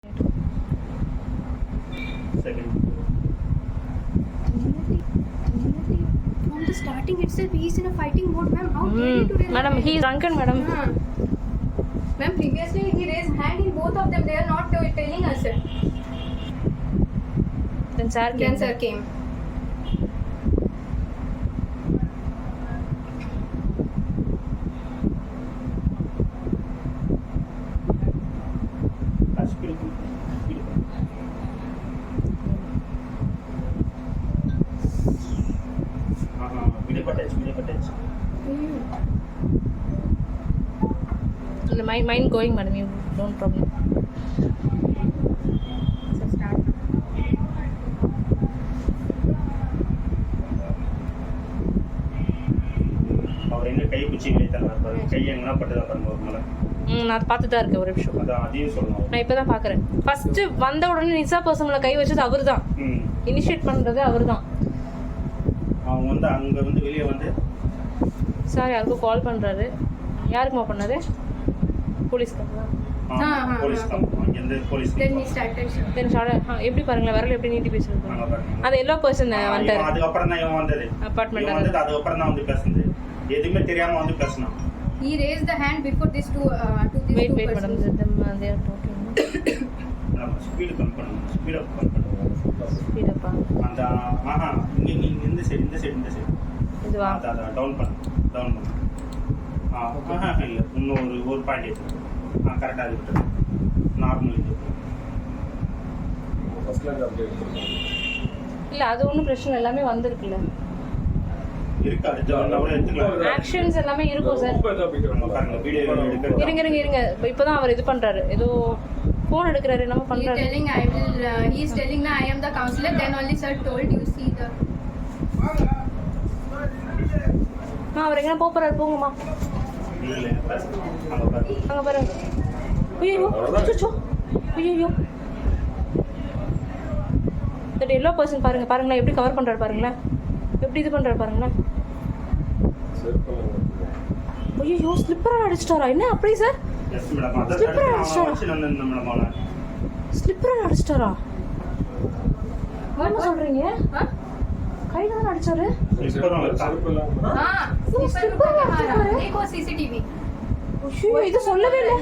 Second. From the starting itself, he is in a fighting mode, ma'am. How dare you today? Madam, he is drunken, madam. Ma'am, previously he raised hand in both of them. They are not telling us. Then sir came. Then sir came. Mine going, madam. You don't problem. So start. அவர் எங்க கை பிடிச்சி வைத்தாங்க கை எங்கன்னா பட்டதா பாருங்க ஒரு மலை. நான் பார்த்து தான் இருக்கேன் ஒரு நிமிஷம். அதையும் சொல்லணும். நான் இப்பதான் பாக்குறேன். ஃபர்ஸ்ட் வந்த உடனே நிசா பர்சன்ல கை வச்சது அவர்தான். இனிஷியேட் பண்றது அவர்தான். அவங்க வந்து அங்க வந்து வெளியே வந்து சார் யாருக்கும் கால் பண்றாரு. யாருக்குமா பண்ணாரு? போலீஸ்காரங்களா? எப்படி பாருங்களேன் வரல எப்படி நீட்டி பேசுறது அது எல்லா பர்சன் வந்துட்டாரு. அதுக்கப்புறம் தான் இவன் வந்தது அபார்ட்மெண்ட் வந்து அதுக்கப்புறம் தான் வந்து பேசுனது எதுவுமே தெரியாம வந்து பேசணும். He raised the hand before this two wait madam they are talking. Speed come பண்ணுங்க ஸ்பீட் அப் ஸ்பீட் அப் அந்த நீங்க இந்த சைடு இதுவா அத டவுன் பண்ணு இல்ல இன்னும் ஒரு பாயிண்ட் கரெக்டா இருக்கு நார்மல் இது இல்ல அது ஒண்ணும் பிரச்சனை எல்லாமே வந்திருக்குல்ல இருக்கு அடுத்து லெவல் எடுத்துக்கலாம் ஆக்ஷன்ஸ் எல்லாமே இருக்கும் சார் பாருங்க வீடியோ எடுக்க இருங்க இப்போதான் அவர் இது பண்றாரு ஏதோ போன் எடுக்கறாரு என்ன பண்றாரு he is telling I am the counselor then only sir told you see the அவர் எங்க போறாரு போங்கம்மா இல்ல அங்க பாரு ஐயோ இந்த எல்லோ பர்சன் பாருங்களேன் எப்படி கவர் பண்றாரு பாருங்களேன் எப்படி இது பண்றாரு பாருங்களேன் ஐயோ ஸ்லிப்பரா அடிச்சிட்டாரா என்ன அப்படி சார் எஸ் மேடம் அத ஸ்லிப்பரா அடிச்சிட்டாரா என்ன சொல்றீங்க கையில தான் அடிச்சாரு ஸ்லிப்பரா देखो सीसीटीवी ஐயோ இது சொல்லவே இல்ல